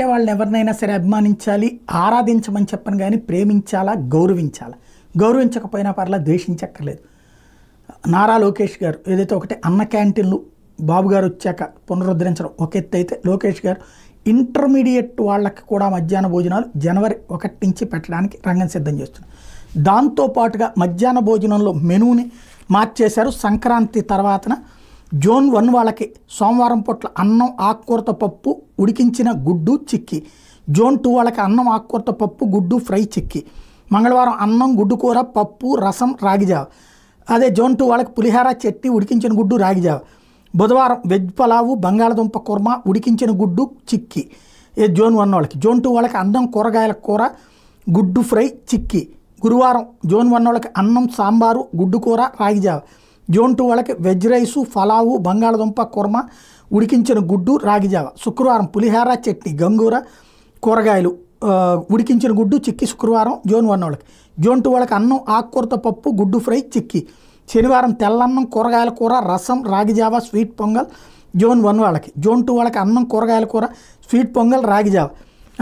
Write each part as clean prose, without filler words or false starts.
పెట్టే వాళ్ళని ఎవరినైనా సరే అభిమానించాలి, ఆరాధించమని చెప్పను కానీ ప్రేమించాలా, గౌరవించాలా. గౌరవించకపోయినా పర్లా, ద్వేషించక్కర్లేదు. నారా లోకేష్ గారు ఏదైతే ఒకటి అన్న క్యాంటీన్లు బాబు గారు వచ్చాక పునరుద్ధరించడం ఒక ఎత్తు అయితే, లోకేష్ గారు ఇంటర్మీడియట్ వాళ్ళకి కూడా మధ్యాహ్న భోజనాలు జనవరి 1 నుంచి పెట్టడానికి రంగం సిద్ధం చేస్తున్నారు. దాంతోపాటుగా మధ్యాహ్న భోజనంలో మెనూని మార్చేశారు. సంక్రాంతి తర్వాతన జోన్ 1 వాళ్ళకి సోమవారం పూట్ల అన్నం ఆకుకూరతో పప్పు ఉడికించిన గుడ్డు చిక్కి, జోన్ 2 వాళ్ళకి అన్నం ఆకుకూరతో పప్పు గుడ్డు ఫ్రై చిక్కి, మంగళవారం అన్నం గుడ్డు కూర పప్పు రసం రాగిజావ, అదే జోన్ 2 వాళ్ళకి పులిహార చట్నీ ఉడికించిన గుడ్డు రాగిజావ, బుధవారం వెజ్ పలావు బంగాళదుంప కుర్మా ఉడికించిన గుడ్డు చిక్కి జోన్ 1 వాళ్ళకి, జోన్ 2 వాళ్ళకి అన్నం కూరగాయల కూర గుడ్డు ఫ్రై చిక్కి, గురువారం జోన్ 1 వాళ్ళకి అన్నం సాంబారు గుడ్డు కూర రాగిజావ, జోన్ 2 వాళ్ళకి వెజ్ రైసు ఫలావు బంగాళదుంప కుర్మా ఉడికించిన గుడ్డు రాగిజావ, శుక్రవారం పులిహార చట్నీ గంగూర కూరగాయలు ఉడికించిన గుడ్డు చిక్కి శుక్రవారం జోన్ 1 వాళ్ళకి, జోన్ 2 వాళ్ళకి అన్నం ఆకుకూరతో పప్పు గుడ్డు ఫ్రై చిక్కి, శనివారం తెల్లన్నం కూరగాయల కూర రసం రాగిజావ స్వీట్ పొంగల్ జోన్ 1 వాళ్ళకి, జోన్ 2 వాళ్ళకి అన్నం కూరగాయల కూర స్వీట్ పొంగల్ రాగిజావ.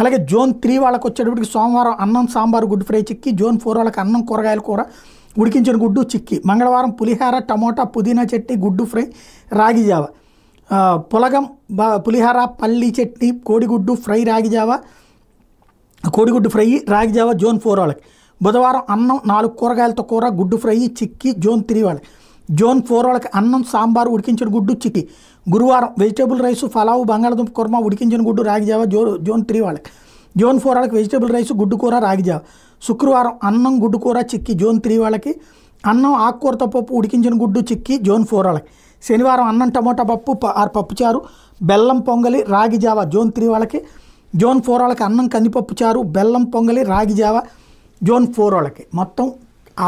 అలాగే జోన్ 3 వాళ్ళకి వచ్చేటప్పటికి సోమవారం అన్నం సాంబారు గుడ్డు ఫ్రై చిక్కి, జోన్ 4 వాళ్ళకి అన్నం కూరగాయల కూర ఉడికించిన గుడ్డు చిక్కి, మంగళవారం పులిహార టమోటా పుదీనా చట్నీ గుడ్డు ఫ్రై రాగిజావ, పులగం పులిహార పల్లి చట్నీ కోడిగుడ్డు ఫ్రై రాగిజావ కోడిగుడ్డు ఫ్రై రాగిజావ జోన్ 4 వాళ్ళకి, బుధవారం అన్నం 4 కూరగాయలతో కూర గుడ్డు ఫ్రై చిక్కి జోన్ 3 వాళ్ళకి, జోన్ 4 వాళ్ళకి అన్నం సాంబారు ఉడికించిన గుడ్డు చిక్కి, గురువారం వెజిటేబుల్ రైసు ఫలావు బంగాళదుంప కుర్మా ఉడికించిన గుడ్డు రాగిజావ జోన్ 3 వాళ్ళకి, జోన్ 4 వాళ్ళకి వెజిటేబుల్ రైసు గుడ్డు కూర రాగిజావ, శుక్రవారం అన్నం గుడ్డు కూర చిక్కి జోన్ 3 వాళ్ళకి, అన్నం ఆకుకూరతో పప్పు ఉడికించిన గుడ్డు చిక్కి జోన్ 4 వాళ్ళకి, శనివారం అన్నం టమోటా పప్పు పప్పుచారు బెల్లం పొంగలి రాగిజావ జోన్ 3 వాళ్ళకి, జోన్ 4 వాళ్ళకి అన్నం కందిపప్పు చారు బెల్లం పొంగలి రాగిజావ జోన్ 4 వాళ్ళకి. మొత్తం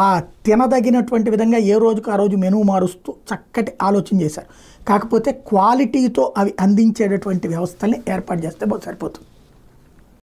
ఆ తినదగినటువంటి విధంగా ఏ రోజుకు ఆ రోజు మెనూ మారుస్తూ చక్కటి ఆలోచన చేశారు. కాకపోతే క్వాలిటీతో అవి అందించేటటువంటి వ్యవస్థల్ని ఏర్పాటు చేస్తే సరిపోతుంది.